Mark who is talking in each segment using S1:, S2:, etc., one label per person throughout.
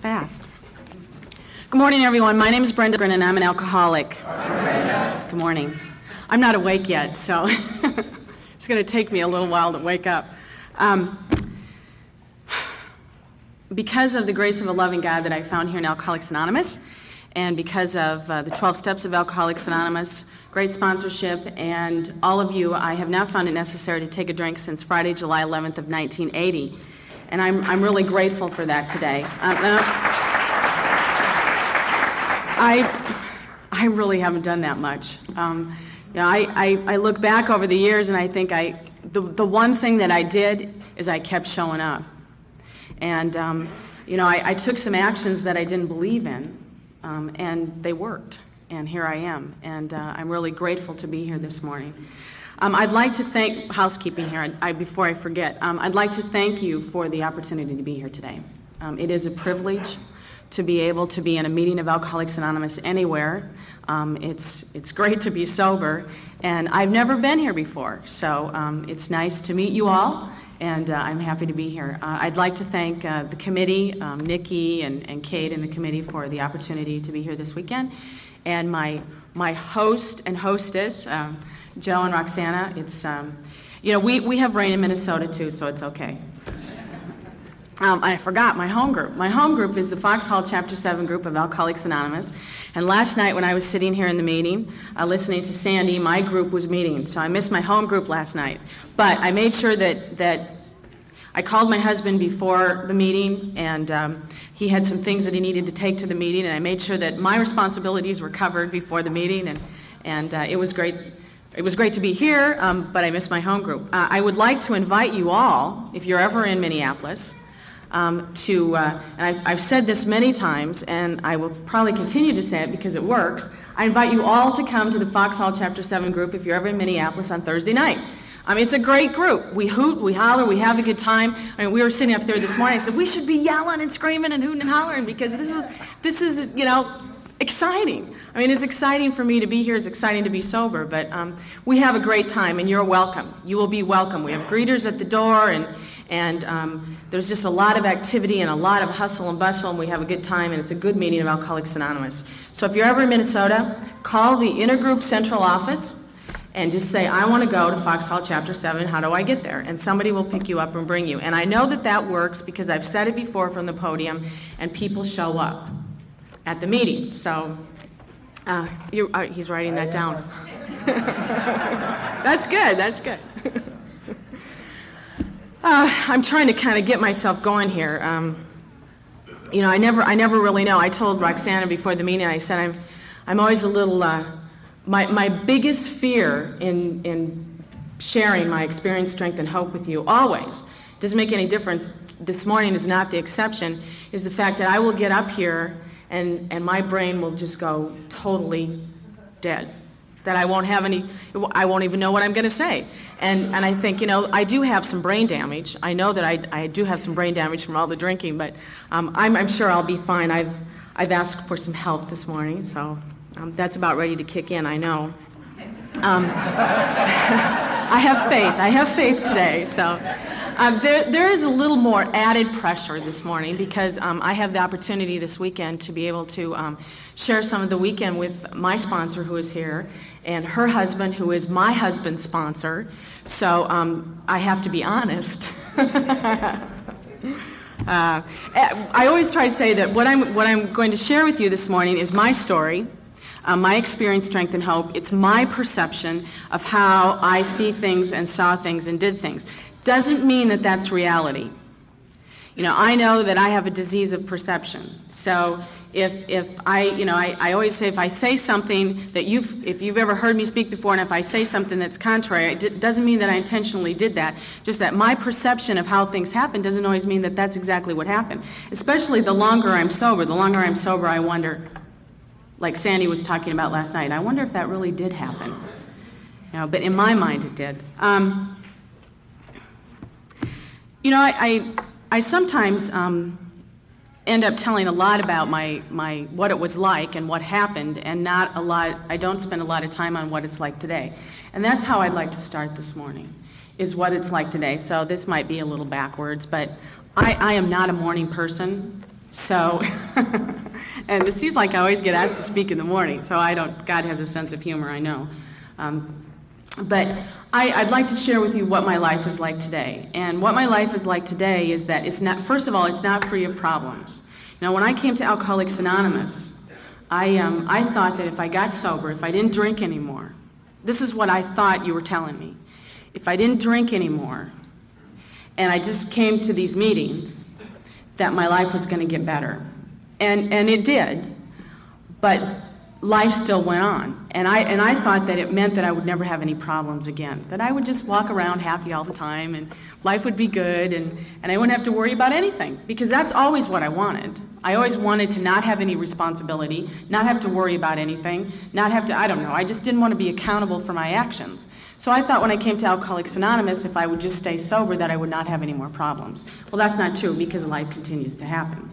S1: fast. Good morning, everyone. My name is Brenda, and I'm an alcoholic. Good morning. I'm not awake yet, so it's going to take me a little while to wake up. Because of the grace of a loving God that I found here in Alcoholics Anonymous, and because of the 12 Steps of Alcoholics Anonymous, great sponsorship, and all of you, I have not found it necessary to take a drink since Friday, July 11th of 1980. And I'm really grateful for that today. I really haven't done that much. I look back over the years and I think the one thing that I did is I kept showing up. And, I took some actions that I didn't believe in, and they worked. And here I am. And I'm really grateful to be here this morning. I'd like to thank housekeeping here, before I forget. I'd like to thank you for the opportunity to be here today. It is a privilege to be able to be in a meeting of Alcoholics Anonymous anywhere. It's great to be sober, and I've never been here before, so it's nice to meet you all, and I'm happy to be here. I'd like to thank the committee, Nikki and Kate and the committee for the opportunity to be here this weekend, and my host and hostess, Joe and Roxana. It's we have rain in Minnesota too, so it's okay. I forgot my home group. My home group is the Foxhall Chapter 7 group of Alcoholics Anonymous. And last night when I was sitting here in the meeting, listening to Sandy, my group was meeting. So I missed my home group last night. But I made sure that I called my husband before the meeting, and he had some things that he needed to take to the meeting, and I made sure that my responsibilities were covered before the meeting, and it was great. It was great to be here, but I missed my home group. I would like to invite you all, if you're ever in Minneapolis, and I've said this many times, and I will probably continue to say it because it works. I invite you all to come to the Foxhall Chapter 7 group if you're ever in Minneapolis on Thursday night. It's a great group. We hoot, we holler, we have a good time. We were sitting up there this morning. I said, we should be yelling and screaming and hooting and hollering because this is exciting. It's exciting for me to be here. It's exciting to be sober, but we have a great time, and you're welcome. You will be welcome. We have greeters at the door, and there's just a lot of activity and a lot of hustle and bustle, and we have a good time, and it's a good meeting of Alcoholics Anonymous. So if you're ever in Minnesota, call the intergroup central office and just say, I want to go to Foxhall Chapter 7. How do I get there? And somebody will pick you up and bring you. And I know that works because I've said it before from the podium, and people show up at the meeting. So he's writing that down. That's good. I'm trying to kind of get myself going here. I never really know. I told Roxana before the meeting, I said I'm always a little. My biggest fear in sharing my experience, strength, and hope with you always doesn't make any difference. This morning is not the exception. Is the fact that I will get up here and my brain will just go totally dead. That I won't even know what I'm going to say. And I think, I do have some brain damage. I know that I do have some brain damage from all the drinking, but I'm sure I'll be fine. I've asked for some help this morning, so that's about ready to kick in, I know. I have faith today, so there is a little more added pressure this morning because I have the opportunity this weekend to be able to share some of the weekend with my sponsor who is here and her husband who is my husband's sponsor, so I have to be honest. I always try to say that what I'm going to share with you this morning is my story, my experience, strength, and hope. It's my perception of how I see things and saw things and did things. Doesn't mean that that's reality. I know that I have a disease of perception. So if I always say if I say something that if you've ever heard me speak before, and if I say something that's contrary, it doesn't mean that I intentionally did that. Just that my perception of how things happen doesn't always mean that that's exactly what happened. Especially the longer I'm sober. The longer I'm sober, I wonder, like Sandy was talking about last night, I wonder if that really did happen. But in my mind it did. I sometimes end up telling a lot about my what it was like and what happened, and I don't spend a lot of time on what it's like today. And that's how I'd like to start this morning, is what it's like today. So this might be a little backwards, but I am not a morning person. So, and it seems like I always get asked to speak in the morning, so I don't, God has a sense of humor, I know. But I'd like to share with you what my life is like today. And what my life is like today is that it's not, first of all, it's not free of problems. Now, when I came to Alcoholics Anonymous, I thought that if I got sober, if I didn't drink anymore, this is what I thought you were telling me. If I didn't drink anymore, and I just came to these meetings, that my life was going to get better. And it did, but life still went on. And I thought that it meant that I would never have any problems again, that I would just walk around happy all the time, and life would be good, and I wouldn't have to worry about anything, because that's always what I wanted. I always wanted to not have any responsibility, not have to worry about anything, not have to, I don't know, I just didn't want to be accountable for my actions. So I thought when I came to Alcoholics Anonymous, if I would just stay sober, that I would not have any more problems. Well, that's not true, because life continues to happen.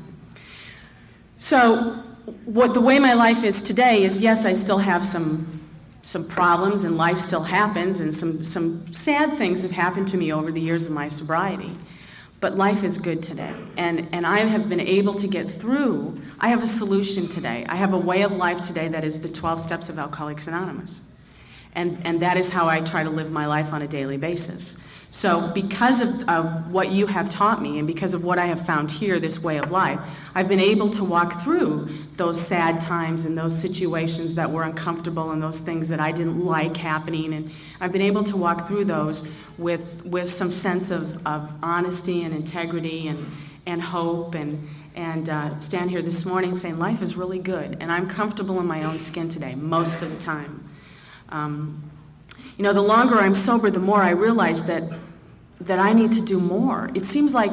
S1: So the way my life is today is, yes, I still have some problems, and life still happens, and some sad things have happened to me over the years of my sobriety. But life is good today, and I have been able to get through. I have a solution today. I have a way of life today that is the 12 steps of Alcoholics Anonymous. And that is how I try to live my life on a daily basis. So because of what you have taught me, and because of what I have found here, this way of life, I've been able to walk through those sad times and those situations that were uncomfortable and those things that I didn't like happening. And I've been able to walk through those with some sense of honesty and integrity and hope, and stand here this morning saying life is really good, and I'm comfortable in my own skin today most of the time. The longer I'm sober, the more I realize that I need to do more. It seems like,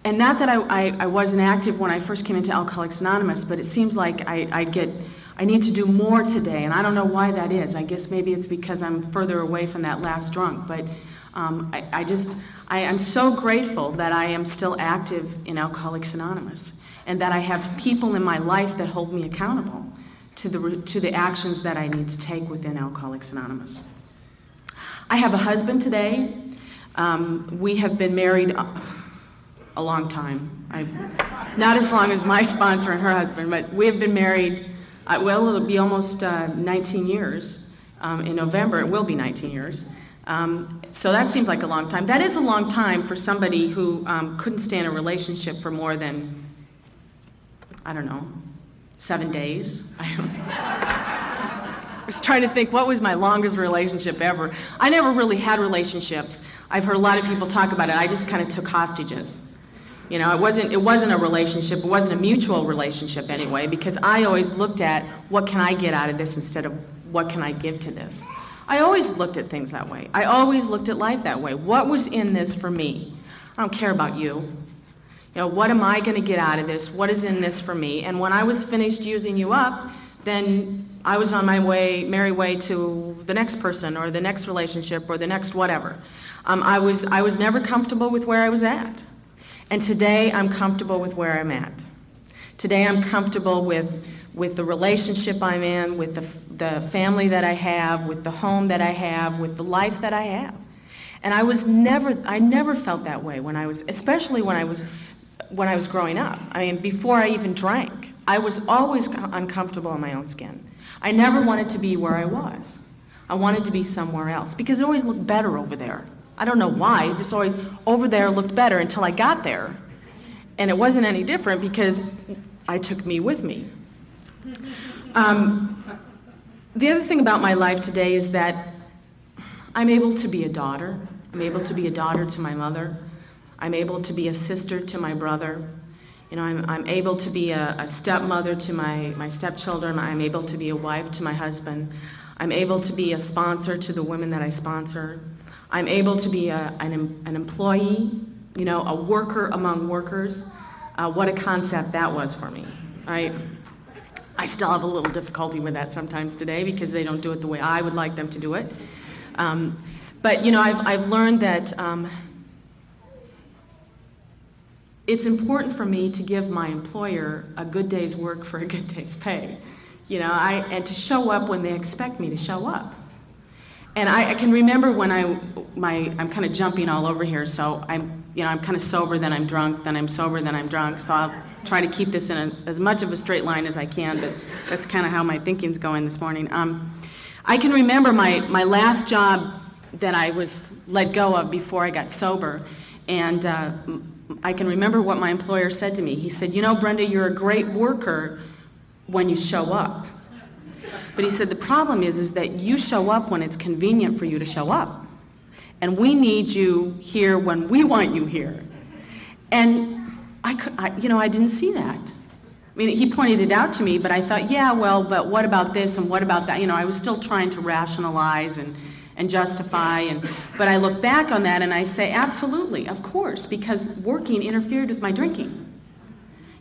S1: and not that I wasn't active when I first came into Alcoholics Anonymous, but it seems like I need to do more today, and I don't know why that is. I guess maybe it's because I'm further away from that last drunk, but I'm so grateful that I am still active in Alcoholics Anonymous, and that I have people in my life that hold me accountable to the actions that I need to take within Alcoholics Anonymous. I have a husband today. We have been married a long time. Not as long as my sponsor and her husband, but we have been married, it'll be almost 19 years. In November, it will be 19 years. So that seems like a long time. That is a long time for somebody who couldn't stay in a relationship for more than, 7 days. I was trying to think, what was my longest relationship ever? I never really had relationships. I've heard a lot of people talk about it. I just kind of took hostages. It wasn't a relationship. It wasn't a mutual relationship anyway, because I always looked at what can I get out of this instead of what can I give to this. I always looked at things that way. I always looked at life that way. What was in this for me? I don't care about you. What am I going to get out of this? What is in this for me? And when I was finished using you up, then I was on my merry way to the next person or the next relationship or the next whatever. I was never comfortable with where I was at. And today I'm comfortable with where I'm at. Today I'm comfortable with the relationship I'm in, with the family that I have, with the home that I have, with the life that I have. And I never felt that way especially when I was growing up. Before I even drank, I was always uncomfortable in my own skin. I never wanted to be where I was. I wanted to be somewhere else, because it always looked better over there. I don't know why, just always over there looked better until I got there. And it wasn't any different because I took me with me. The other thing about my life today is that I'm able to be a daughter. I'm able to be a daughter to my mother. I'm able to be a sister to my brother. I'm able to be a stepmother to my stepchildren. I'm able to be a wife to my husband. I'm able to be a sponsor to the women that I sponsor. I'm able to be an employee, a worker among workers. What a concept that was for me. I still have a little difficulty with that sometimes today because they don't do it the way I would like them to do it. But I've learned that it's important for me to give my employer a good day's work for a good day's pay, and to show up when they expect me to show up. And I can remember when I'm kind of jumping all over here, so I'm I'm kind of sober, then I'm drunk, then I'm sober, then I'm drunk. So I'll try to keep this in as much of a straight line as I can, but that's kind of how my thinking's going this morning. I can remember my last job that I was let go of before I got sober, and I can remember what my employer said to me. He said, Brenda, you're a great worker when you show up. But he said, the problem is that you show up when it's convenient for you to show up. And we need you here when we want you here. And I didn't see that. I mean, he pointed it out to me, but I thought, yeah, well, but what about this and what about that? I was still trying to rationalize and justify. But I look back on that and I say, absolutely, of course, because working interfered with my drinking.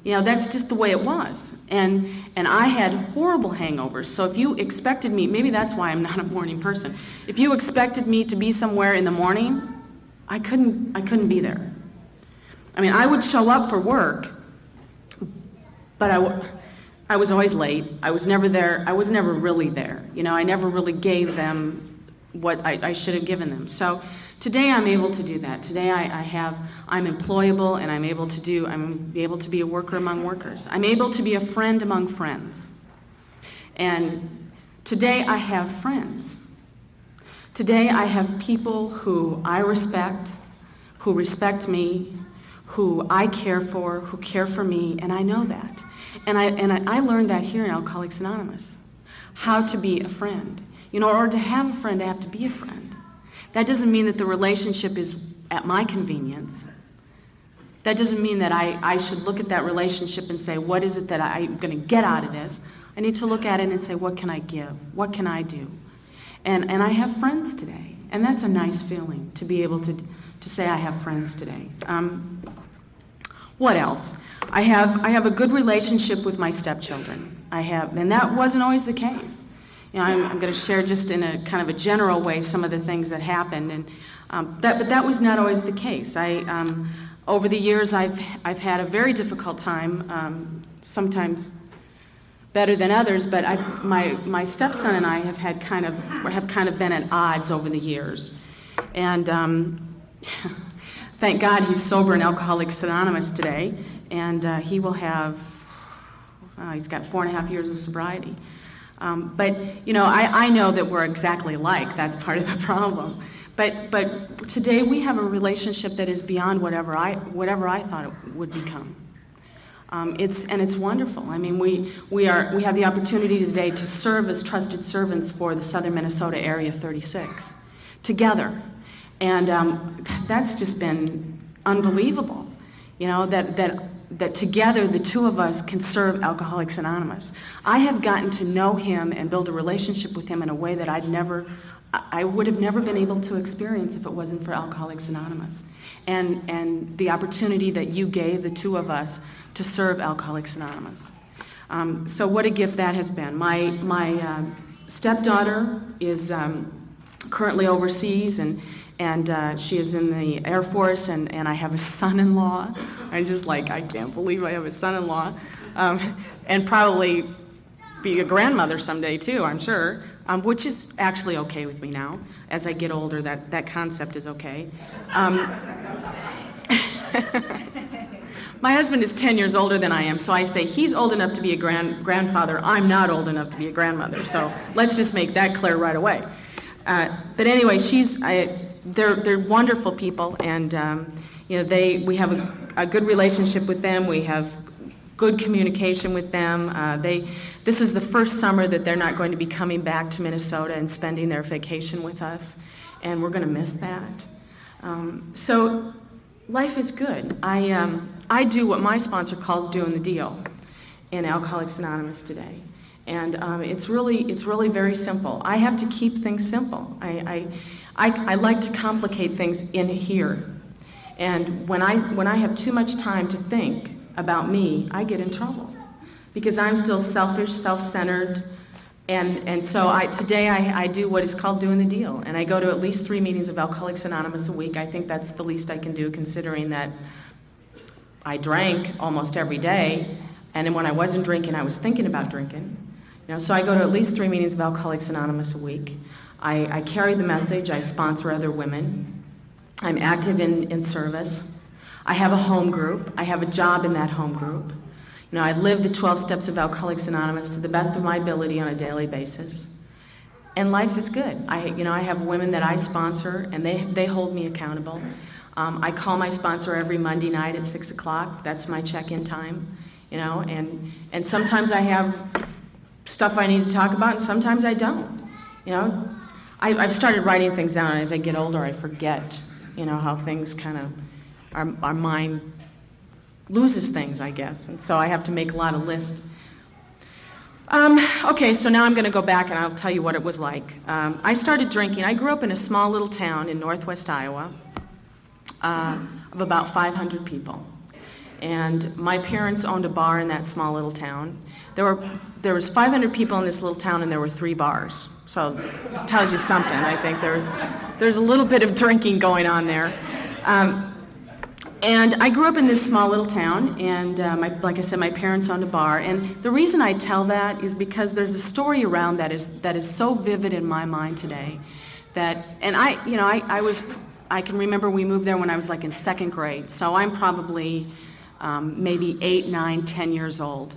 S1: That's just the way it was. And I had horrible hangovers. So if you expected me, maybe that's why I'm not a morning person. If you expected me to be somewhere in the morning, I couldn't be there. I mean, I would show up for work, but I was always late. I was never there. I was never really there. I never really gave them what I should have given them. So today I'm able to do that. Today I'm employable, and I'm able to be a worker among workers. I'm able to be a friend among friends. And today I have friends. Today I have people who I respect, who respect me, who I care for, who care for me, and I know that. And I learned that here in Alcoholics Anonymous, how to be a friend. In order to have a friend, I have to be a friend. That doesn't mean that the relationship is at my convenience. That doesn't mean that I should look at that relationship and say, what is it that I'm going to get out of this? I need to look at it and say, what can I give? What can I do? And I have friends today. And that's a nice feeling, to be able to say I have friends today. What else? I have a good relationship with my stepchildren. And that wasn't always the case. I'm going to share just in a kind of a general way some of the things that happened, but that was not always the case. Over the years, I've had a very difficult time, sometimes better than others, but my stepson and I have kind of been at odds over the years, and thank God he's sober in Alcoholics Anonymous today, and he will have he's got 4.5 years of sobriety. But I know that we're exactly alike. That's part of the problem. But today we have a relationship that is beyond whatever I thought it would become. It's wonderful. I mean, we have the opportunity today to serve as trusted servants for the Southern Minnesota Area 36 together, and that's just been unbelievable. That together the two of us can serve Alcoholics Anonymous. I have gotten to know him and build a relationship with him in a way that I would have never been able to experience if it wasn't for Alcoholics Anonymous. And the opportunity that you gave the two of us to serve Alcoholics Anonymous. So what a gift that has been. My stepdaughter is currently overseas, and she is in the Air Force, and I have a son-in-law. I can't believe I have a son-in-law. And probably be a grandmother someday too, I'm sure, which is actually okay with me now. As I get older, that concept is okay. My husband is 10 years older than I am, so I say he's old enough to be a grandfather. I'm not old enough to be a grandmother, so let's just make that clear right away. But anyway, they're wonderful people, and we have a good relationship with them. We have good communication with them. This is the first summer that they're not going to be coming back to Minnesota and spending their vacation with us, and we're going to miss that. So life is good. I do what my sponsor calls doing the deal in Alcoholics Anonymous today. And it's really very simple. I have to keep things simple. I like to complicate things in here. And when I have too much time to think about me, I get in trouble. Because I'm still selfish, self-centered, and so today I do what is called doing the deal. And I go to at least 3 meetings of Alcoholics Anonymous a week. I think that's the least I can do, considering that I drank almost every day, and then when I wasn't drinking, I was thinking about drinking. So I go to at least 3 meetings of Alcoholics Anonymous a week. I carry the message. I sponsor other women. I'm active in service. I have a home group. I have a job in that home group. You know, I live the 12 steps of Alcoholics Anonymous to the best of my ability on a daily basis. And life is good. I have women that I sponsor, and they hold me accountable. I call my sponsor every Monday night at 6 o'clock. That's my check-in time, you know, and sometimes I have stuff I need to talk about, and sometimes I don't. You know, I've started writing things down, and as I get older, I forget, you know, how things kind of, our mind loses things, I guess, and so I have to make a lot of lists. Okay, so now I'm going to go back and I'll tell you what it was like. I started drinking. I grew up in a small little town in northwest Iowa of about 500 people. And my parents owned a bar in that small little town. There was 500 people in this little town, and there were 3 bars. So it tells you something. I think there's a little bit of drinking going on there. And I grew up in this small little town, and like I said, my parents owned a bar. And the reason I tell that is because there's a story around that is so vivid in my mind today. I can remember we moved there when I was like in 2nd grade. So I'm probably maybe 8, 9, 10 years old.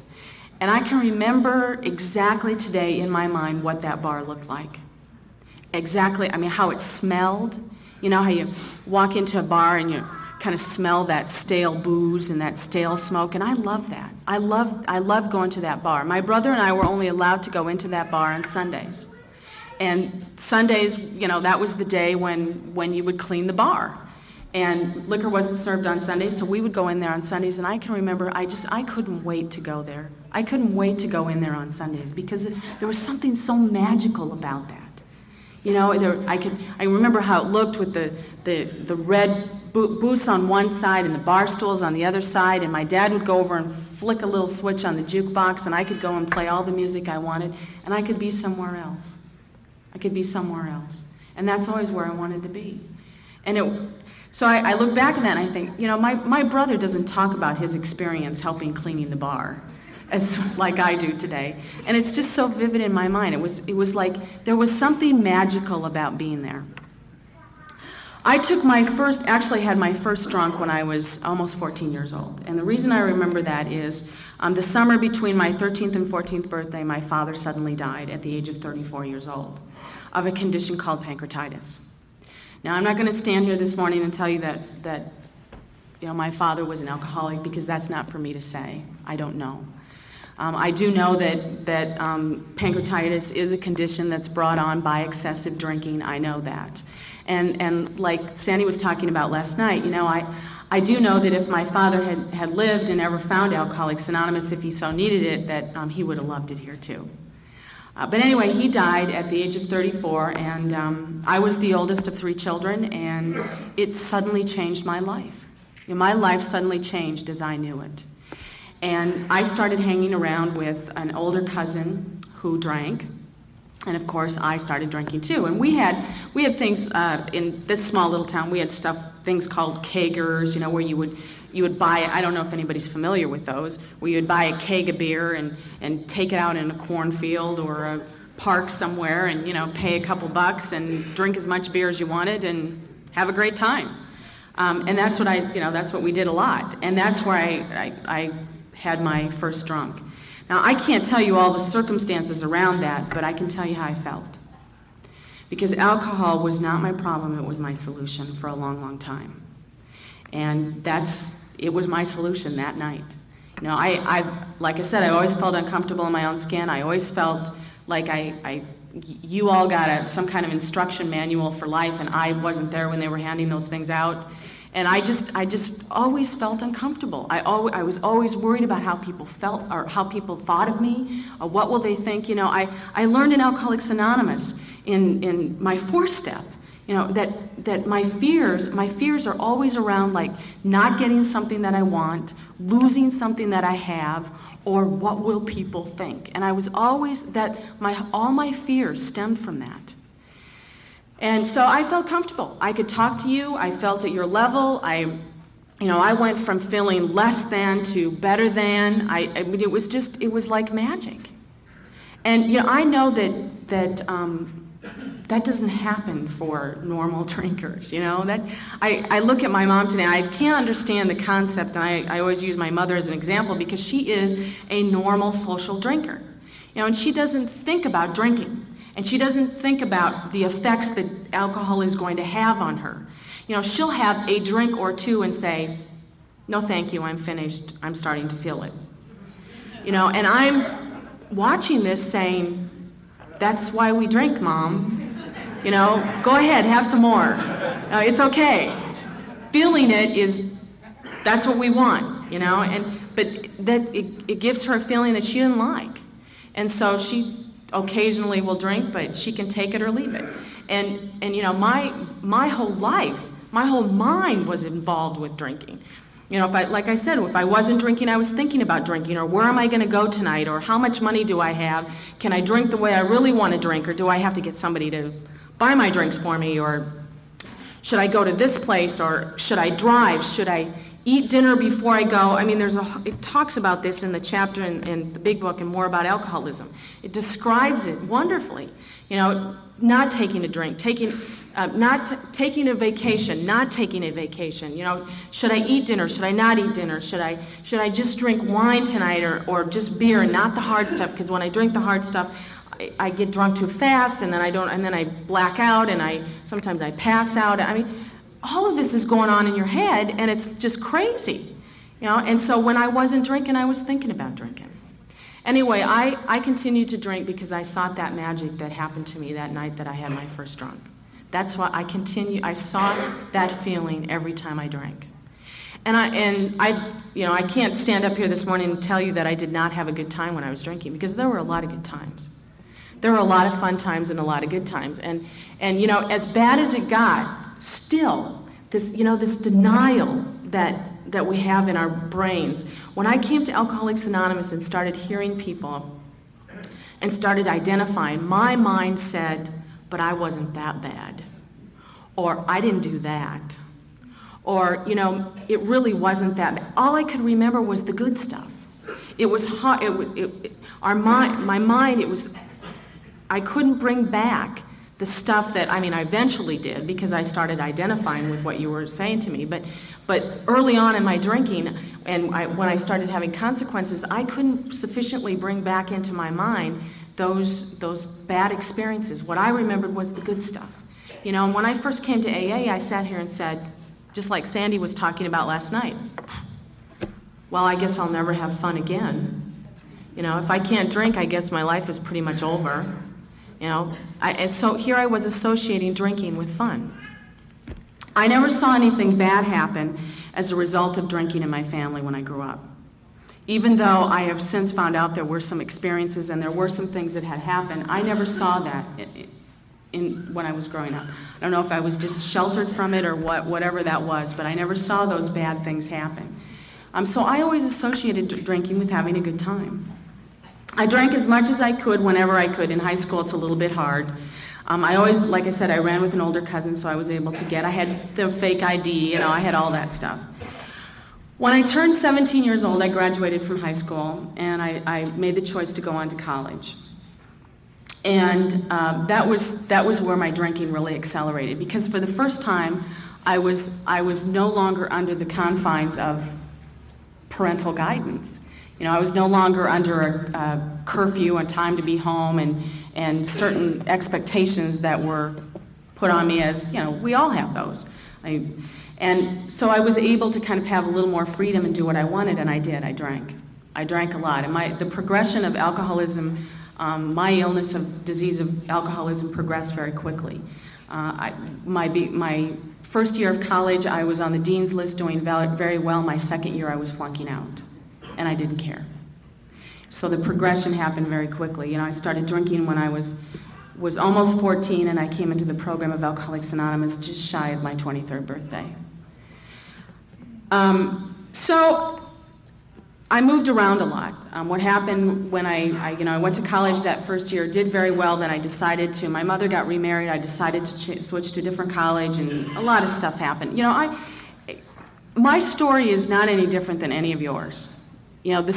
S1: And I can remember exactly today in my mind what that bar looked like. Exactly, I mean, how it smelled. You know how you walk into a bar and you kind of smell that stale booze and that stale smoke, and I love that. I love going to that bar. My brother and I were only allowed to go into that bar on Sundays. And Sundays, you know, that was the day when you would clean the bar. And liquor wasn't served on Sundays, so we would go in there on Sundays, and I can remember I couldn't wait to go there. I couldn't wait to go in there on Sundays because there was something so magical about that. You know, I remember how it looked with the red booths on one side and the bar stools on the other side, and my dad would go over and flick a little switch on the jukebox, and I could go and play all the music I wanted, and I could be somewhere else. And that's always where I wanted to be. So I look back at that and I think, you know, my brother doesn't talk about his experience helping cleaning the bar as like I do today. And it's just so vivid in my mind. It was like there was something magical about being there. I actually had my first drunk when I was almost 14 years old. And the reason I remember that is the summer between my 13th and 14th birthday, my father suddenly died at the age of 34 years old of a condition called pancreatitis. Now, I'm not going to stand here this morning and tell you that you know, my father was an alcoholic, because that's not for me to say. I don't know. I do know that pancreatitis is a condition that's brought on by excessive drinking. I know that. And like Sandy was talking about last night, you know, I do know that if my father had lived and ever found Alcoholics Anonymous, if he so needed it, that he would have loved it here too. But anyway, he died at the age of 34, and I was the oldest of 3 children, and it suddenly changed my life. You know, my life suddenly changed as I knew it. And I started hanging around with an older cousin who drank, and of course I started drinking too. And we had things in this small little town. We had things called kegers, you know, where you would buy, I don't know if anybody's familiar with those, where you would buy a keg of beer and take it out in a cornfield or a park somewhere and, you know, pay a couple bucks and drink as much beer as you wanted and have a great time. And that's what we did a lot. And that's where I had my first drunk. Now, I can't tell you all the circumstances around that, but I can tell you how I felt. Because alcohol was not my problem, it was my solution for a long, long time. And it was my solution that night. You know, like I said, I always felt uncomfortable in my own skin. I always felt like you all got some kind of instruction manual for life, and I wasn't there when they were handing those things out. And I just always felt uncomfortable. I was always worried about how people felt or how people thought of me, or what will they think. You know, I learned in Alcoholics Anonymous in my 4th step, you know, that my fears are always around like not getting something that I want, losing something that I have, or what will people think. And I was always all my fears stemmed from that. And so I felt comfortable. I could talk to you. I felt at your level. I went from feeling less than to better than. I mean, it was like magic. And you know, I know that that doesn't happen for normal drinkers, you know? That I look at my mom today, I can't understand the concept, and I always use my mother as an example because she is a normal social drinker. You know, and she doesn't think about drinking, and she doesn't think about the effects that alcohol is going to have on her. You know, she'll have a drink or two and say, no thank you, I'm finished, I'm starting to feel it. You know, and I'm watching this saying, that's why we drink, Mom. You know, go ahead, have some more. It's okay. Feeling that's what we want, you know, but that it gives her a feeling that she didn't like. And so she occasionally will drink, but she can take it or leave it. And you know, my whole life, my whole mind was involved with drinking. You know, like I said, if I wasn't drinking, I was thinking about drinking, or where am I going to go tonight, or how much money do I have? Can I drink the way I really want to drink, or do I have to get somebody to buy my drinks for me, or should I go to this place, or should I drive? Should I eat dinner before I go? I mean, it talks about this in the chapter in the big book and more about alcoholism. It describes it wonderfully. You know, not taking a drink, taking a vacation, not taking a vacation. You know, should I eat dinner? Should I not eat dinner? Should I just drink wine tonight, or just beer and not the hard stuff? Because when I drink the hard stuff, I get drunk too fast, and then I black out, and sometimes I pass out. I mean, all of this is going on in your head, and it's just crazy, you know. And so when I wasn't drinking, I was thinking about drinking. Anyway, I continued to drink because I sought that magic that happened to me that night that I had my first drunk. That's why I sought that feeling every time I drank. And I can't stand up here this morning and tell you that I did not have a good time when I was drinking, because there were a lot of good times. There were a lot of fun times and a lot of good times. And you know, as bad as it got, still, this denial that we have in our brains. When I came to Alcoholics Anonymous and started hearing people and started identifying, my mind said, but I wasn't that bad. Or I didn't do that. Or, you know, it really wasn't that bad. All I could remember was the good stuff. It was hard. My mind, I couldn't bring back the stuff that, I eventually did, because I started identifying with what you were saying to me. But early on in my drinking, and when I started having consequences, I couldn't sufficiently bring back into my mind those bad experiences. What I remembered was the good stuff. You know, and when I first came to AA, I sat here and said, just like Sandy was talking about last night, well, I guess I'll never have fun again. You know, if I can't drink, I guess my life is pretty much over. You know, and so here I was associating drinking with fun. I never saw anything bad happen as a result of drinking in my family when I grew up. Even though I have since found out there were some experiences and there were some things that had happened, I never saw that when I was growing up. I don't know if I was just sheltered from it or whatever that was, but I never saw those bad things happen. So I always associated drinking with having a good time. I drank as much as I could whenever I could. In high school, it's a little bit hard. I always, like I said, I ran with an older cousin, so I was able to I had the fake ID, you know, I had all that stuff. When I turned 17 years old, I graduated from high school, and I made the choice to go on to college. And that was where my drinking really accelerated, because for the first time, I was no longer under the confines of parental guidance. You know, I was no longer under a curfew and time to be home and certain expectations that were put on me, as, you know, we all have those. And so I was able to kind of have a little more freedom and do what I wanted, and I did. I drank a lot. And the progression of alcoholism, my illness of disease of alcoholism progressed very quickly. My first year of college, I was on the dean's list doing very well. My second year, I was flunking out, and I didn't care. So the progression happened very quickly. You know, I started drinking when I was almost 14, and I came into the program of Alcoholics Anonymous just shy of my 23rd birthday. So I moved around a lot. What happened when I went to college that first year, did very well, then I decided to, my mother got remarried, I decided to switch to a different college, and a lot of stuff happened. You know, my story is not any different than any of yours. You know, the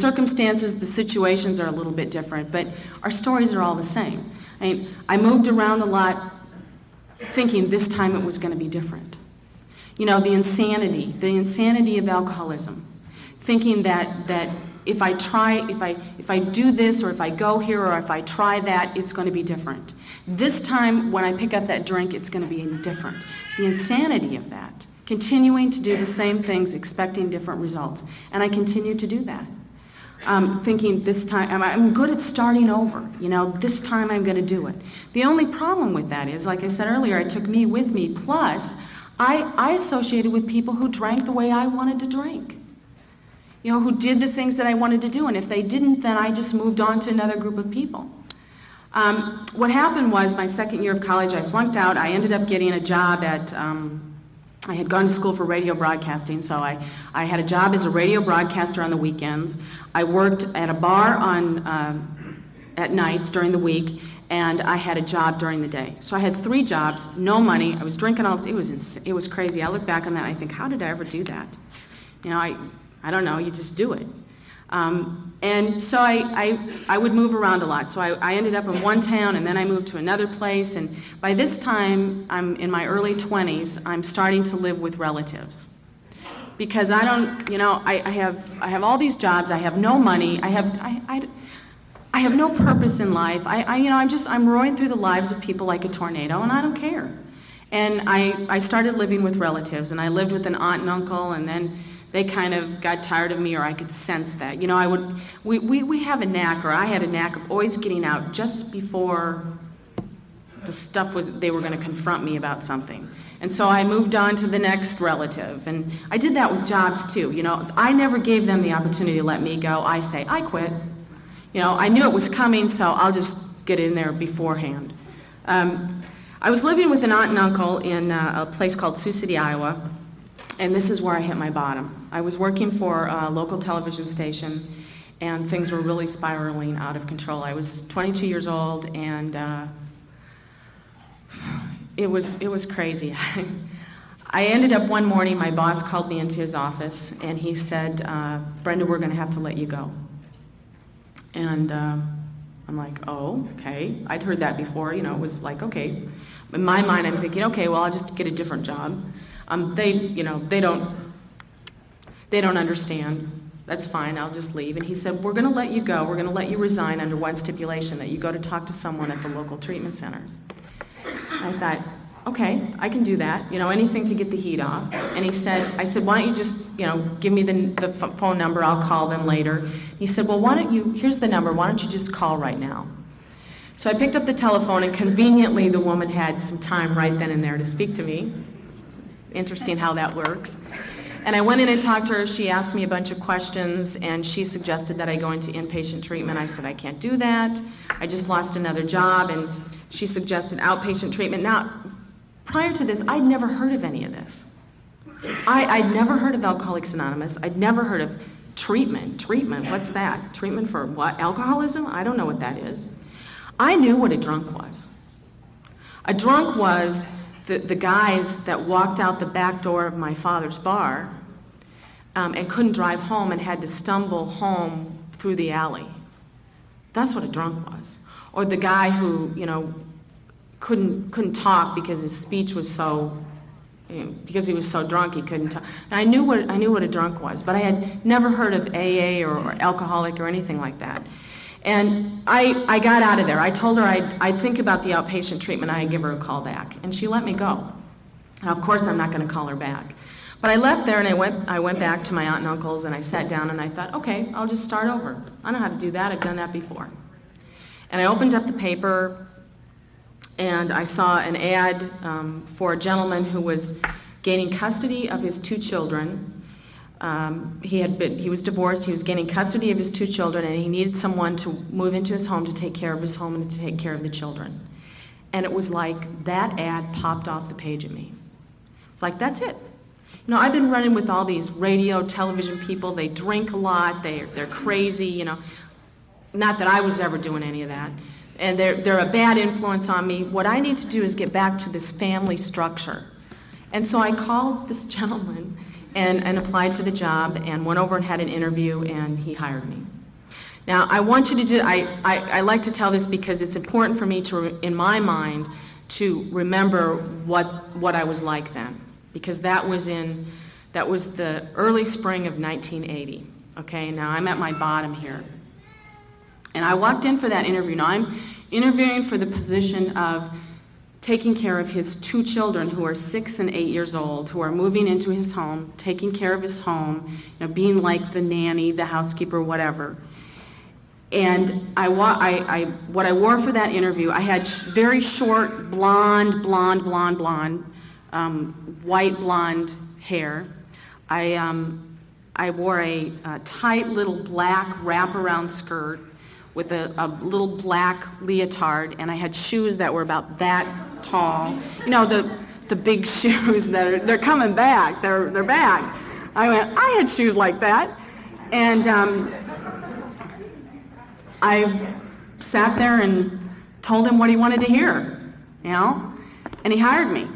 S1: circumstances, the situations are a little bit different, but our stories are all the same. I moved around a lot thinking this time it was going to be different. You know, the insanity of alcoholism. Thinking that if I do this, or if I go here, or if I try that, it's going to be different. This time, when I pick up that drink, it's going to be different. The insanity of that. Continuing to do the same things, expecting different results. And I continue to do that. Thinking this time, I'm good at starting over. You know, this time I'm going to do it. The only problem with that is, like I said earlier, I took me with me. Plus, I associated with people who drank the way I wanted to drink. You know, who did the things that I wanted to do. And if they didn't, then I just moved on to another group of people. What happened was, my second year of college, I flunked out. I ended up getting a job at... I had gone to school for radio broadcasting, so I had a job as a radio broadcaster on the weekends. I worked at a bar at nights during the week, and I had a job during the day. So I had 3 jobs, no money. I was drinking all. It was crazy. I look back on that and I think, how did I ever do that? You know, I don't know. You just do it. And so I would move around a lot. So I ended up in one town, and then I moved to another place. And by this time, I'm in my early 20s. I'm starting to live with relatives because I don't, you know, I have all these jobs. I have no money. I have no purpose in life. I'm roaring through the lives of people like a tornado, and I don't care. And I started living with relatives, and I lived with an aunt and uncle, and then they kind of got tired of me, or I could sense that. You know, we have a knack, or I had a knack of always getting out just before the stuff they were going to confront me about something. And so I moved on to the next relative. And I did that with jobs too. You know, I never gave them the opportunity to let me go. I say, I quit. You know, I knew it was coming, so I'll just get in there beforehand. I was living with an aunt and uncle in a place called Sioux City, Iowa. And this is where I hit my bottom. I was working for a local television station, and things were really spiraling out of control. I was 22 years old, and it was crazy. I ended up one morning, my boss called me into his office, and he said, Brenda, we're going to have to let you go. And I'm like, oh, okay. I'd heard that before. You know, it was like, okay. In my mind, I'm thinking, okay, well, I'll just get a different job. They don't understand. That's fine, I'll just leave. And he said, we're going to let you go. We're going to let you resign under one stipulation, that you go to talk to someone at the local treatment center. I thought, okay, I can do that. You know, anything to get the heat off. And I said, why don't you just, you know, give me the phone number, I'll call them later. He said, well, here's the number, why don't you just call right now? So I picked up the telephone, and conveniently the woman had some time right then and there to speak to me. Interesting how that works. And I went in and talked to her. She asked me a bunch of questions, and she suggested that I go into inpatient treatment. I said, I can't do that. I just lost another job, and she suggested outpatient treatment. Now, prior to this, I'd never heard of any of this. I'd never heard of Alcoholics Anonymous. I'd never heard of treatment. Treatment, what's that? Treatment for what? Alcoholism? I don't know what that is. I knew what a drunk was. A drunk was the guys that walked out the back door of my father's bar and couldn't drive home and had to stumble home through the alley. That's what a drunk was. Or the guy who, you know, couldn't talk because his speech was so, you know, because he was so drunk he couldn't talk. And I knew what a drunk was, but I had never heard of AA or alcoholic or anything like that. And I got out of there. I told her I'd think about the outpatient treatment, I'd give her a call back. And she let me go. Now, of course, I'm not going to call her back. But I left there, and I went back to my aunt and uncle's, and I sat down, and I thought, okay, I'll just start over. I know how to do that. I've done that before. And I opened up the paper, and I saw an ad for a gentleman who was gaining custody of his 2 children. He was divorced, he was gaining custody of his 2 children, and he needed someone to move into his home to take care of his home and to take care of the children. And it was like that ad popped off the page at me. It's like, that's it. You know, I've been running with all these radio, television people. They drink a lot, they're crazy, you know. Not that I was ever doing any of that. And they're a bad influence on me. What I need to do is get back to this family structure. And so I called this gentleman and applied for the job and went over and had an interview, and he hired me. Now, I want you to do, I like to tell this because it's important for me to, in my mind, to remember what I was like then. Because that was the early spring of 1980. Okay, now I'm at my bottom here. And I walked in for that interview. Now I'm interviewing for the position of taking care of his 2 children who are 6 and 8 years old, who are moving into his home, taking care of his home, being like the nanny, the housekeeper, whatever. And what I wore for that interview, I had very short blonde, white blonde hair. I wore a tight little black wraparound skirt with a little black leotard, and I had shoes that were about that tall. You know, the big shoes they're coming back. They're back. I had shoes like that, and I sat there and told him what he wanted to hear, and he hired me.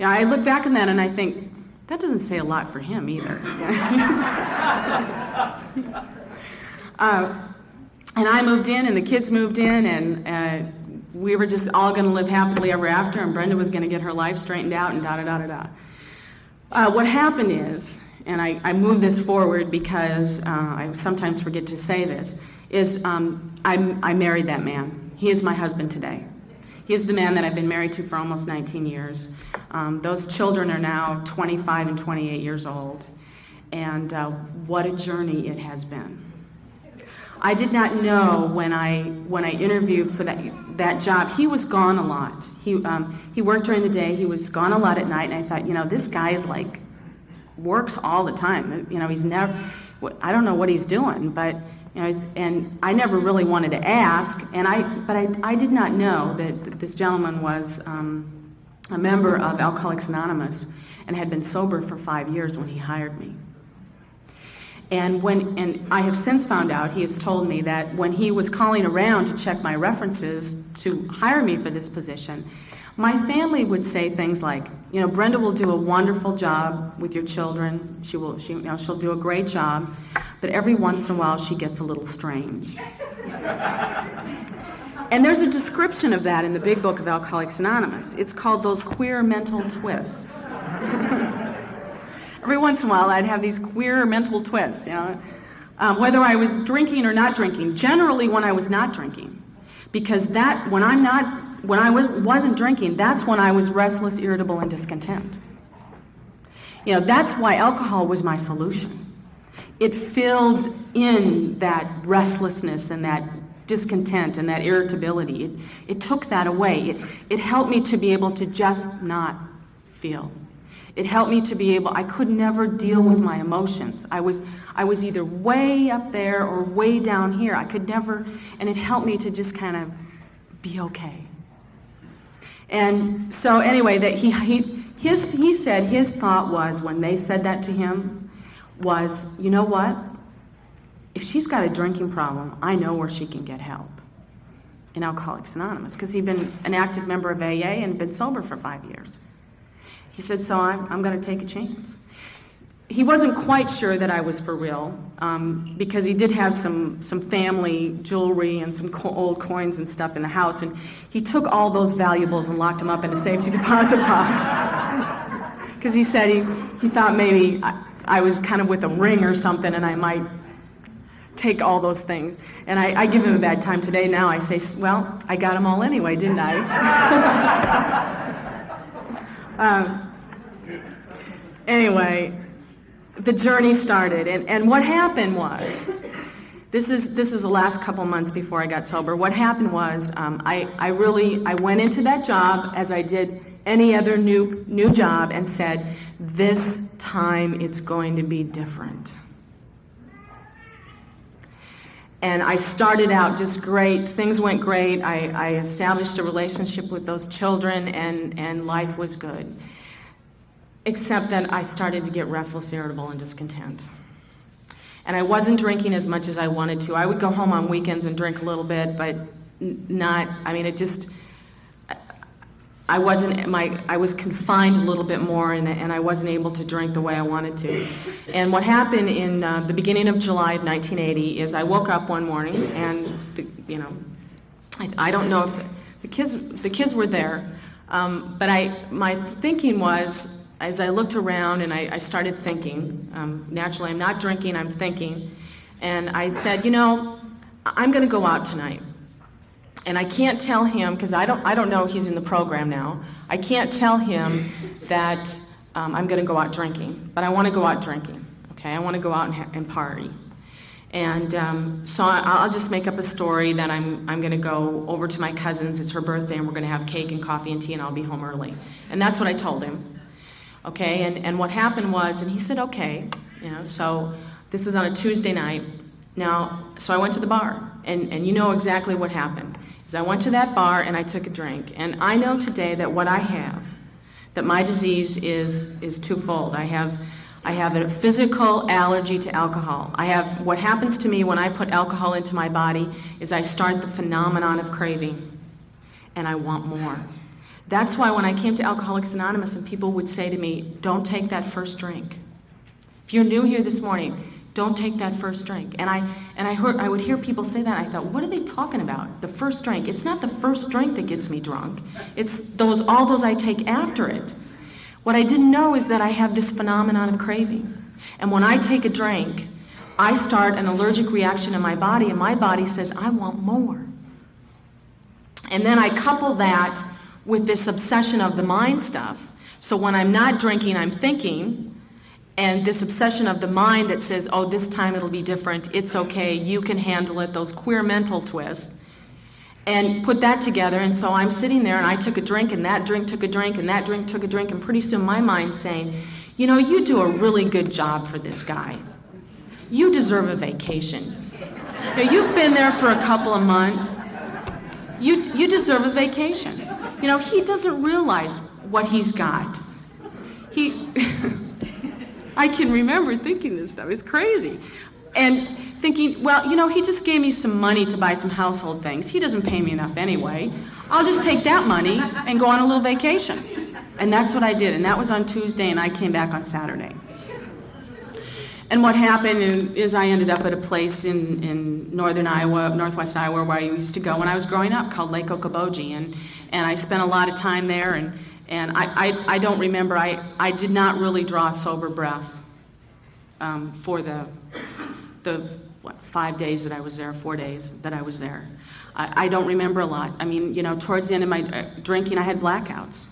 S1: I look back on that and I think, that doesn't say a lot for him either. And I moved in, and the kids moved in, and we were just all going to live happily ever after, and Brenda was going to get her life straightened out, and da-da-da-da-da. What happened is, and I move this forward because I sometimes forget to say this, is I married that man. He is my husband today. He is the man that I've been married to for almost 19 years. Those children are now 25 and 28 years old, and what a journey it has been. I did not know when I interviewed for that job. He was gone a lot. He worked during the day. He was gone a lot at night, and I thought, this guy is like works all the time. He's never. I don't know what he's doing, but and I never really wanted to ask. But I did not know that this gentleman was a member of Alcoholics Anonymous and had been sober for 5 years when he hired me. And I have since found out, he has told me that when he was calling around to check my references to hire me for this position, my family would say things like, Brenda will do a wonderful job with your children. She'll do a great job, but every once in a while she gets a little strange. And there's a description of that in the big book of Alcoholics Anonymous. It's called those queer mental twists. Every once in a while, I'd have these queer mental twists, whether I was drinking or not drinking. Generally, when I was not drinking, because when I wasn't drinking, that's when I was restless, irritable, and discontent. That's why alcohol was my solution. It filled in that restlessness and that discontent and that irritability. It took that away. It helped me to be able to just not feel. It helped me to be able, I could never deal with my emotions. I was either way up there or way down here. I could never, and it helped me to just kind of be okay. And so anyway, that he said his thought was, when they said that to him, was, you know what? If she's got a drinking problem, I know where she can get help. In Alcoholics Anonymous, because he'd been an active member of AA and been sober for 5 years. He said, so I'm going to take a chance. He wasn't quite sure that I was for real, because he did have some family jewelry and some old coins and stuff in the house, and he took all those valuables and locked them up in a safety deposit box. Because he said he thought maybe I was kind of with a ring or something, and I might take all those things. And I give him a bad time today now. I say, well, I got them all anyway, didn't I? Anyway, the journey started, and what happened was, this is the last couple months before I got sober. What happened was, I went into that job as I did any other new job and said, this time it's going to be different. And I started out just great. Things went great. I established a relationship with those children, and life was good. Except that I started to get restless, irritable, and discontent. And I wasn't drinking as much as I wanted to. I would go home on weekends and drink a little bit, but not, I was confined a little bit more, and I wasn't able to drink the way I wanted to. And what happened in the beginning of July of 1980 is I woke up one morning, and I don't know if the kids were there, but my thinking was, as I looked around and I started thinking, naturally I'm not drinking, I'm thinking, and I said, I'm going to go out tonight. And I can't tell him, because I don't know he's in the program now, I can't tell him that I'm going to go out drinking, but I want to go out drinking, okay? I want to go out and party. And so I'll just make up a story that I'm going to go over to my cousin's, it's her birthday, and we're going to have cake and coffee and tea, and I'll be home early. And that's what I told him, okay? And what happened was, and he said, okay, so this is on a Tuesday night. Now, so I went to the bar, and you know exactly what happened. Is I went to that bar and I took a drink. And I know today that what I have, that my disease is twofold. I have a physical allergy to alcohol. What happens to me when I put alcohol into my body is I start the phenomenon of craving, and I want more. That's why when I came to Alcoholics Anonymous and people would say to me, don't take that first drink. If you're new here this morning, don't take that first drink. And I would hear people say that, and I thought, what are they talking about? The first drink. It's not the first drink that gets me drunk. It's all those I take after it. What I didn't know is that I have this phenomenon of craving. And when I take a drink, I start an allergic reaction in my body, and my body says, I want more. And then I couple that with this obsession of the mind stuff. So when I'm not drinking, I'm thinking, and this obsession of the mind that says, oh, this time it'll be different, it's okay, you can handle it, those queer mental twists, and put that together. And so I'm sitting there, and I took a drink, and that drink took a drink, and that drink took a drink, and pretty soon my mind's saying, you do a really good job for this guy. You deserve a vacation. You've been there for a couple of months. You deserve a vacation. He doesn't realize what he's got. I can remember thinking this stuff. It's crazy. And thinking, well, he just gave me some money to buy some household things. He doesn't pay me enough anyway. I'll just take that money and go on a little vacation. And that's what I did. And that was on Tuesday, and I came back on Saturday. And what happened is I ended up at a place in northern Iowa, northwest Iowa, where I used to go when I was growing up, called Lake Okoboji. And I spent a lot of time there, and I don't remember, I did not really draw a sober breath for the 5 days that I was there, 4 days that I was there. I don't remember a lot. I mean, towards the end of my drinking, I had blackouts,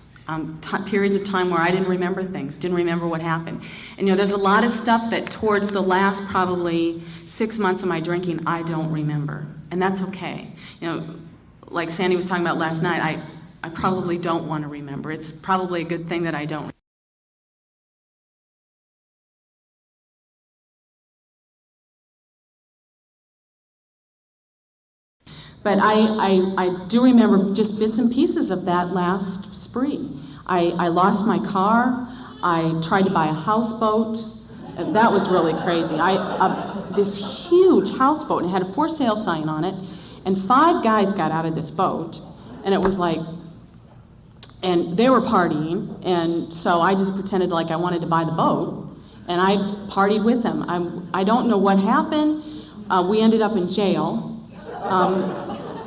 S1: periods of time where I didn't remember things, didn't remember what happened. And there's a lot of stuff that towards the last probably 6 months of my drinking, I don't remember. And that's okay. Like Sandy was talking about last night, I probably don't want to remember. It's probably a good thing that I don't. But I do remember just bits and pieces of that last spree. I lost my car. I tried to buy a houseboat. That was really crazy. This huge houseboat, and it had a for sale sign on it, and 5 guys got out of this boat, and it was like, and they were partying, and so I just pretended like I wanted to buy the boat, and I partied with them. I don't know what happened. We ended up in jail.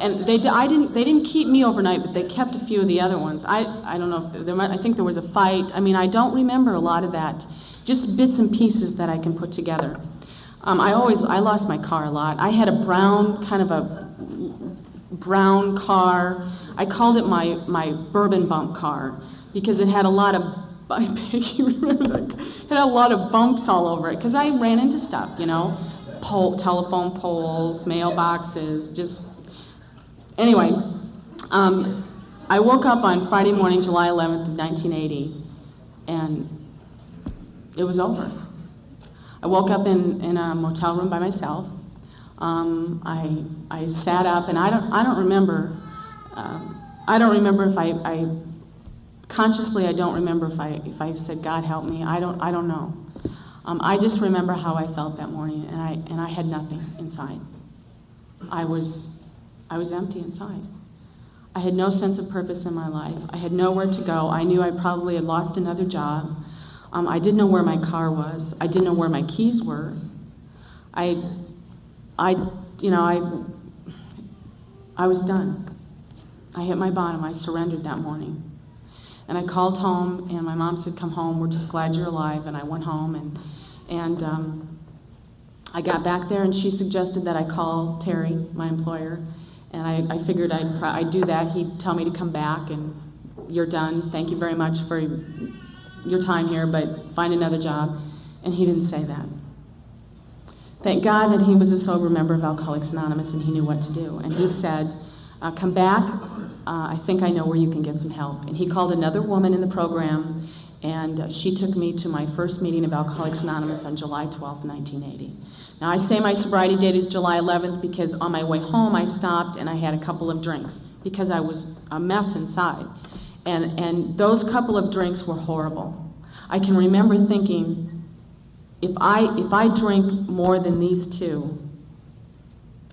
S1: And they didn't keep me overnight, but they kept a few of the other ones. I don't know if I think there was a fight. I mean, I don't remember a lot of that. Just bits and pieces that I can put together. I lost my car a lot. I had a brown car. I called it my bourbon bump car because it had a lot of it had a lot of bumps all over it because I ran into stuff, telephone poles, mailboxes, just. Anyway, I woke up on Friday morning, July 11th of 1980, and it was over. I woke up in a motel room by myself. I sat up, and I don't remember. I don't remember if I consciously. I don't remember if I said, "God help me." I don't know. I just remember how I felt that morning, and I had nothing inside. I was empty inside. I had no sense of purpose in my life. I had nowhere to go. I knew I probably had lost another job. I didn't know where my car was. I didn't know where my keys were. I was done. I hit my bottom. I surrendered that morning. And I called home, and my mom said, "Come home, we're just glad you're alive." And I went home, and I got back there, and she suggested that I call Terry, my employer, and I figured I'd do that. He'd tell me to come back, and "You're done. Thank you very much for your time here, but find another job." And he didn't say that. Thank God that he was a sober member of Alcoholics Anonymous, and he knew what to do. And he said, "Come back. I think I know where you can get some help." And he called another woman in the program, and she took me to my first meeting of Alcoholics Anonymous on July 12, 1980. Now, I say my sobriety date is July 11th because on my way home I stopped and I had a couple of drinks because I was a mess inside. And those couple of drinks were horrible. I can remember thinking, if I drink more than these two,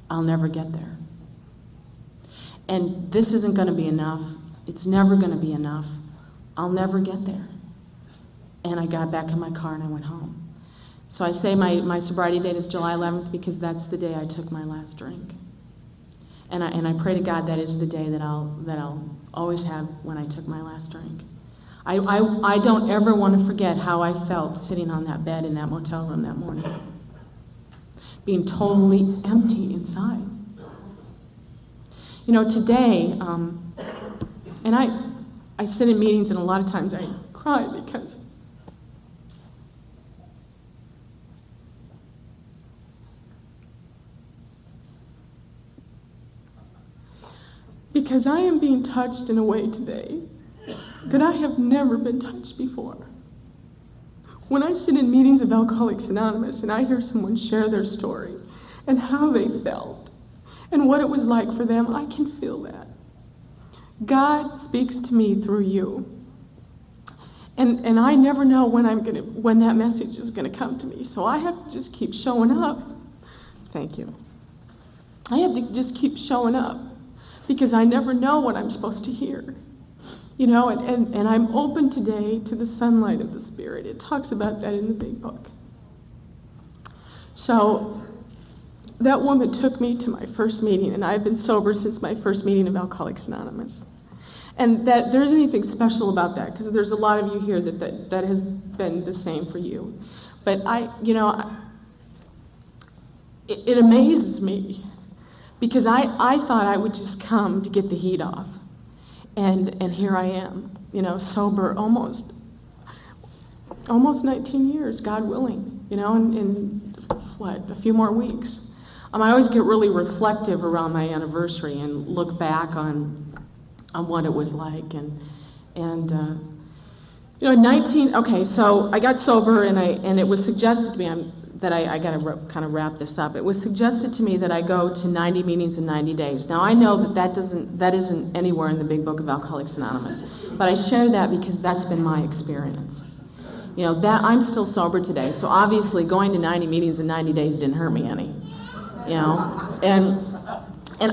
S1: I'll never get there. And this isn't going to be enough. It's never going to be enough. I'll never get there. And I got back in my car and I went home. So I say my sobriety date is July 11th because that's the day I took my last drink. And I pray to God that is the day that I'll always have when I took my last drink. I don't ever want to forget how I felt sitting on that bed in that motel room that morning, being totally empty inside. You know, today, and I sit in meetings and a lot of times I cry because I am being touched in a way today that I have never been touched before. When I sit in meetings of Alcoholics Anonymous and I hear someone share their story and how they felt and what it was like for them, I can feel that. God speaks to me through you. And I never know when that message is gonna come to me. So I have to just keep showing up. Thank you. I have to just keep showing up because I never know what I'm supposed to hear. You know, and I'm open today to the sunlight of the Spirit. It talks about that in the big book. So that woman took me to my first meeting, and I've been sober since my first meeting of Alcoholics Anonymous. And that there's anything special about that, because there's a lot of you here that has been the same for you. But it amazes me, because I thought I would just come to get the heat off. And here I am, sober almost 19 years, God willing, in a few more weeks. I always get really reflective around my anniversary and look back on what it was like. So I got sober and it was suggested to me, that I got to kind of wrap this up. It was suggested to me that I go to 90 meetings in 90 days. Now I know that isn't anywhere in the big book of Alcoholics Anonymous, but I share that because that's been my experience. That I'm still sober today, so obviously going to 90 meetings in 90 days didn't hurt me any. And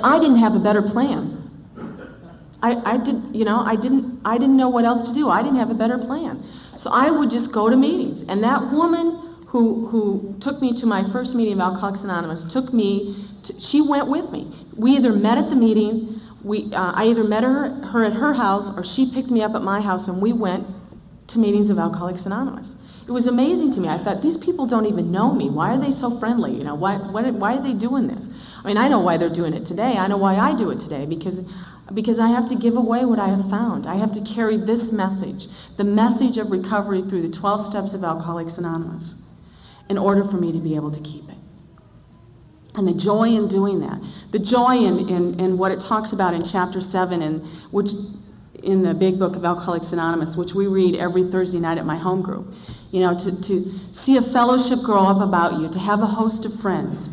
S1: I didn't have a better plan. I didn't know what else to do. I didn't have a better plan. So I would just go to meetings, and that woman who took me to my first meeting of Alcoholics Anonymous she went with me. We either met at the meeting, I either met her at her house, or she picked me up at my house, and we went to meetings of Alcoholics Anonymous. It was amazing to me. I thought, these people don't even know me. Why are they so friendly? Why are they doing this? I mean, I know why they're doing it today. I know why I do it today, because I have to give away what I have found. I have to carry this message, the message of recovery through the 12 steps of Alcoholics Anonymous, in order for me to be able to keep it. And the joy in doing that, the joy in what it talks about in chapter 7, which in the big book of Alcoholics Anonymous, which we read every Thursday night at my home group. To see a fellowship grow up about you, to have a host of friends,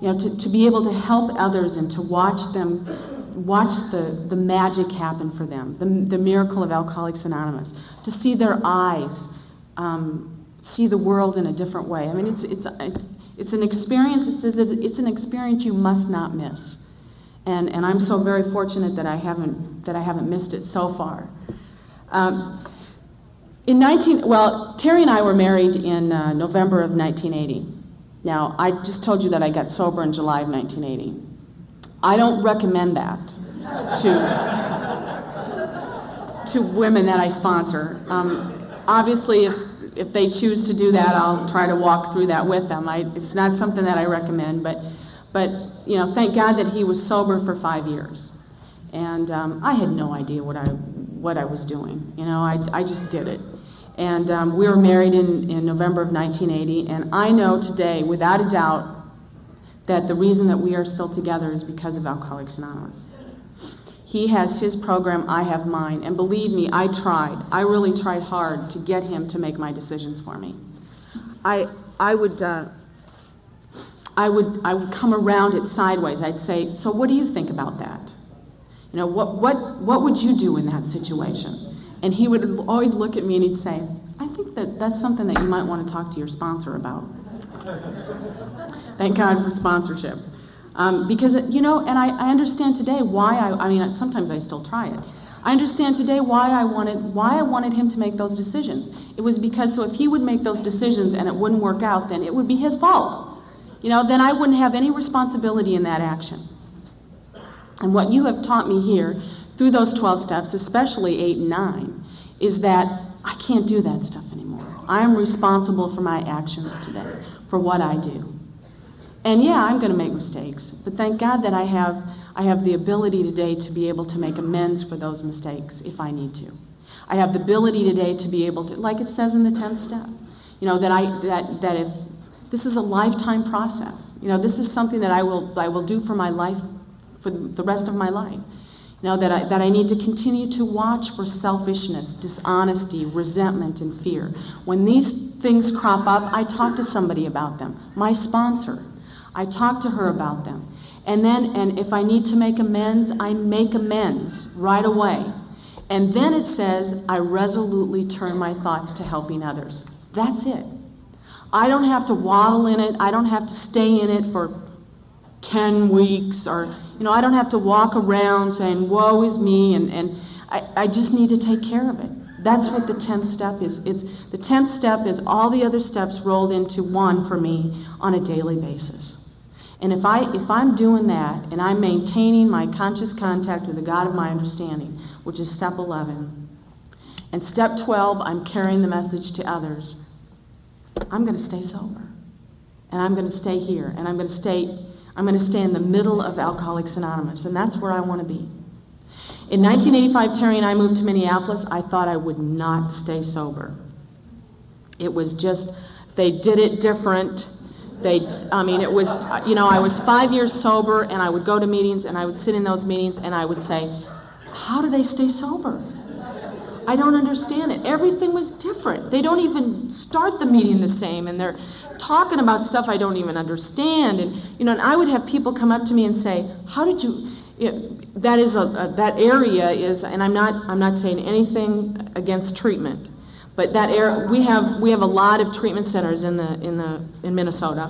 S1: to be able to help others and to watch the magic happen for them, the miracle of Alcoholics Anonymous, to see their eyes see the world in a different way. I mean, it's an experience. It's an experience you must not miss. And I'm so very fortunate that I haven't missed it so far. Terry and I were married in November of 1980. Now, I just told you that I got sober in July of 1980. I don't recommend that to women that I sponsor. Obviously, if they choose to do that, I'll try to walk through that with them. It's not something that I recommend, but thank God that he was sober for 5 years. And I had no idea what I was doing. I just did it. And we were married in November of 1980, and I know today, without a doubt, that the reason that we are still together is because of Alcoholics Anonymous. He has his program, I have mine, and believe me, I really tried hard to get him to make my decisions for me. I would come around it sideways. I'd say, so what do you think about that? What would you do in that situation? And he would always look at me and he'd say, I think that's something that you might want to talk to your sponsor about. Thank God for sponsorship. Because, and I understand today why sometimes I still try it. I understand today why I wanted him to make those decisions. It was because, so if he would make those decisions and it wouldn't work out, then it would be his fault. Then I wouldn't have any responsibility in that action. And what you have taught me here through those 12 steps, especially 8 and 9, is that I can't do that stuff anymore. I am responsible for my actions today, for what I do. And yeah, I'm going to make mistakes, but thank God that I have the ability today to be able to make amends for those mistakes if I need to. I have the ability today to be able to, like it says in the 10th step, that if this is a lifetime process, this is something that I will do for my life, for the rest of my life. That I need to continue to watch for selfishness, dishonesty, resentment, and fear. When these things crop up, I talk to somebody about them. My sponsor, I talk to her about them. And if I need to make amends, I make amends right away. And then it says, I resolutely turn my thoughts to helping others. That's it. I don't have to waddle in it. I don't have to stay in it for 10 weeks, or I don't have to walk around saying, woe is me, and I just need to take care of it. That's what the 10th step is. The 10th step is all the other steps rolled into one for me on a daily basis. And if I'm doing that, and I'm maintaining my conscious contact with the God of my understanding, which is step 11, and step 12, I'm carrying the message to others, I'm going to stay sober. And I'm going to stay here, and I'm going to stay in the middle of Alcoholics Anonymous, and that's where I want to be. In 1985, Terry and I moved to Minneapolis. I thought I would not stay sober. It was just, they did it different. I was 5 years sober, and I would go to meetings, and I would sit in those meetings, and I would say, how do they stay sober? I don't understand it. Everything was different. They don't even start the meeting the same, and they're talking about stuff I don't even understand. And I would have people come up to me and say, "How did you?" That area is, and I'm not saying anything against treatment, but that area we have a lot of treatment centers in Minnesota.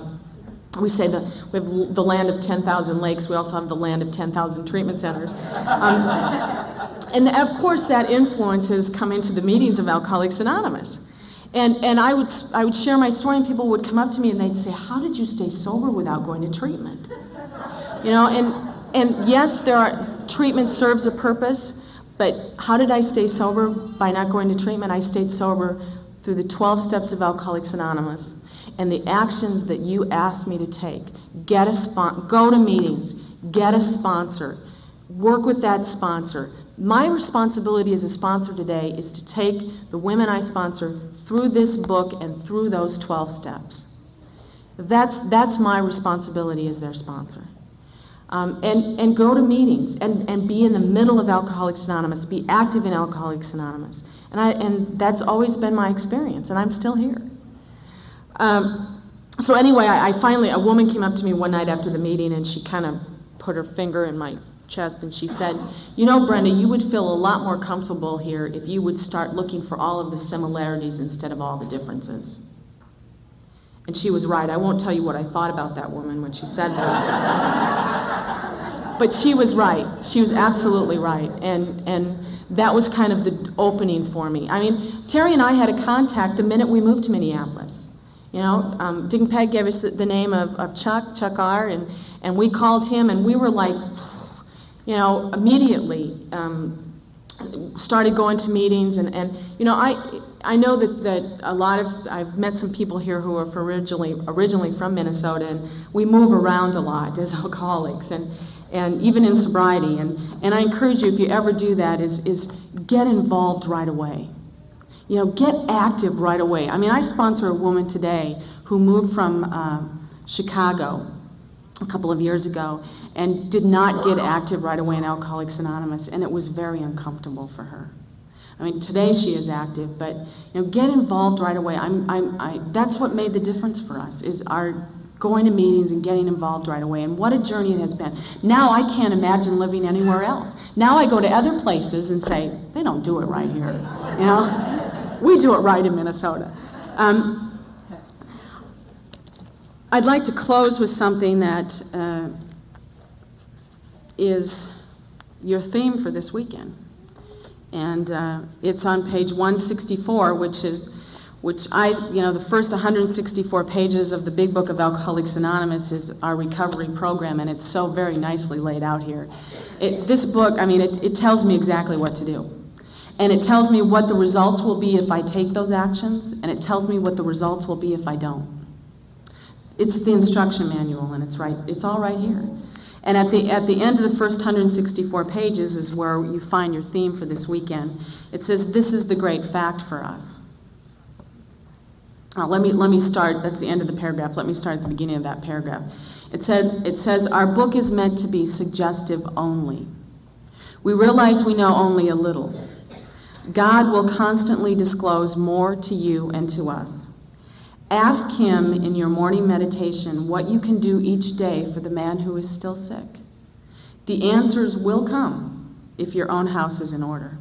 S1: We say that we have the land of 10,000 lakes. We also have the land of 10,000 treatment centers. And of course, that influence has come into the meetings of Alcoholics Anonymous. And I would share my story, and people would come up to me and they'd say, "How did you stay sober without going to treatment?" And yes, treatment serves a purpose, but how did I stay sober by not going to treatment? I stayed sober through the 12 steps of Alcoholics Anonymous and the actions that you asked me to take. Go to meetings, get a sponsor, work with that sponsor. My responsibility as a sponsor today is to take the women I sponsor through this book and through those 12 steps. That's my responsibility as their sponsor. And go to meetings and be in the middle of Alcoholics Anonymous, be active in Alcoholics Anonymous. And that's always been my experience, and I'm still here. So anyway, I finally, a woman came up to me one night after the meeting, and she kind of put her finger in my chest, and she said, Brenda, you would feel a lot more comfortable here if you would start looking for all of the similarities instead of all the differences. And she was right. I won't tell you what I thought about that woman when she said that. But she was right. She was absolutely right. And that was kind of the opening for me. I mean, Terry and I had a contact the minute we moved to Minneapolis. You know, Dick and Peg gave us the name of Chuck R., and we called him, and we were like, you know, immediately started going to meetings, and you know, I know that a lot of, I've met some people here who are originally from Minnesota, and we move around a lot as alcoholics, and even in sobriety, and I encourage you, if you ever do that, is get involved right away. You know, get active right away. I mean, I sponsor a woman today who moved from Chicago a couple of years ago and did not get active right away in Alcoholics Anonymous, and it was very uncomfortable for her. I mean, today she is active, but you know, get involved right away. That's what made the difference for us, is our going to meetings and getting involved right away, and what a journey it has been. Now I can't imagine living anywhere else. Now I go to other places and say, they don't do it right here, you know? We do it right in Minnesota. I'd like to close with something that is your theme for this weekend. And it's on page 164, which the first 164 pages of the Big Book of Alcoholics Anonymous is our recovery program, and it's so very nicely laid out here. This book, I mean, it tells me exactly what to do. And it tells me what the results will be if I take those actions, and it tells me what the results will be if I don't. It's the instruction manual, and it's all right here. And at the end of the first 164 pages is where you find your theme for this weekend. It says, "This is the great fact for us." Let me start, that's the end of the paragraph. Let me start at the beginning of that paragraph. It says, "Our book is meant to be suggestive only. We realize we know only a little. God will constantly disclose more to you and to us. Ask Him in your morning meditation what you can do each day for the man who is still sick. The answers will come if your own house is in order.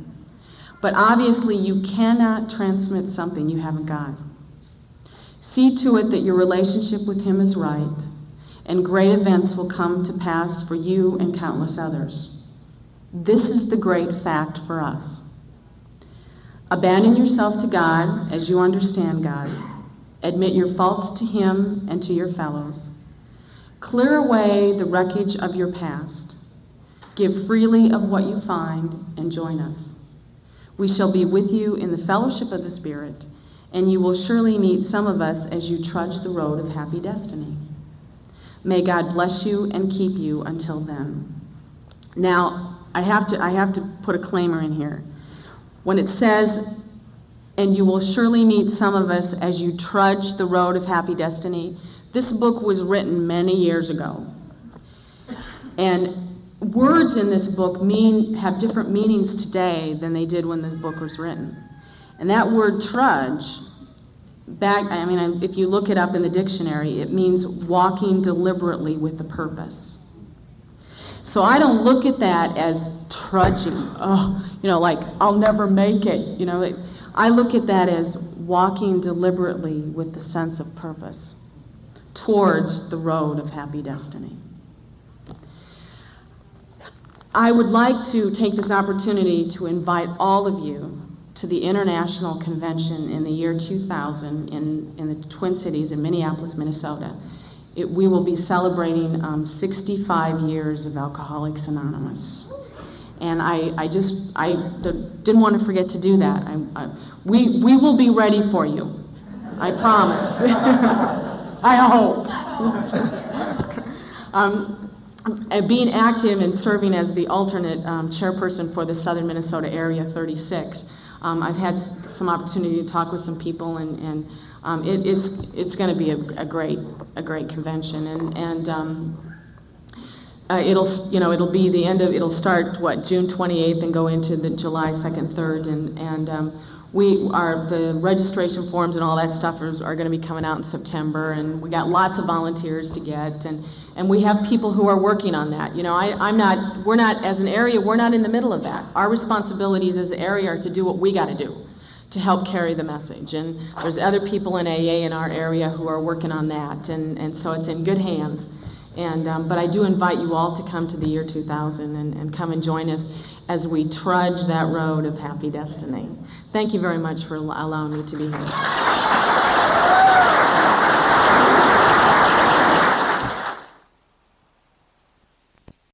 S1: But obviously you cannot transmit something you haven't got. See to it that your relationship with Him is right, and great events will come to pass for you and countless others. This is the great fact for us. Abandon yourself to God as you understand God. Admit your faults to Him and to your fellows. Clear away the wreckage of your past. Give freely of what you find and join us. We shall be with you in the fellowship of the Spirit, and you will surely meet some of us as you trudge the road of happy destiny. May God bless you and keep you until then." Now, I have to put a claimer in here. When it says, "and you will surely meet some of us as you trudge the road of happy destiny," this book was written many years ago. And words in this book have different meanings today than they did when this book was written. And that word trudge, if you look it up in the dictionary, it means walking deliberately with a purpose. So I don't look at that as trudging, like I'll never make it. I look at that as walking deliberately with the sense of purpose towards the road of happy destiny. I would like to take this opportunity to invite all of you to the International Convention in the year 2000 in the Twin Cities in Minneapolis, Minnesota. We will be celebrating 65 years of Alcoholics Anonymous. And I didn't want to forget to do that. We will be ready for you. I promise. I hope. Being active and serving as the alternate chairperson for the Southern Minnesota Area 36, I've had some opportunity to talk with some people, and it's going to be a great convention, and it'll start June 28th and go into the July 2nd, 3rd, and the registration forms and all that stuff are going to be coming out in September, and we got lots of volunteers to get, and we have people who are working on that. We're not, as an area, we're not in the middle of that. Our responsibilities as an area are to do what we got to do to help carry the message, and there's other people in AA in our area who are working on that, and so it's in good hands.
S2: But I do invite you all to come to the year 2000 and come and join us as we trudge that road of happy destiny. Thank you very much for allowing me to be here.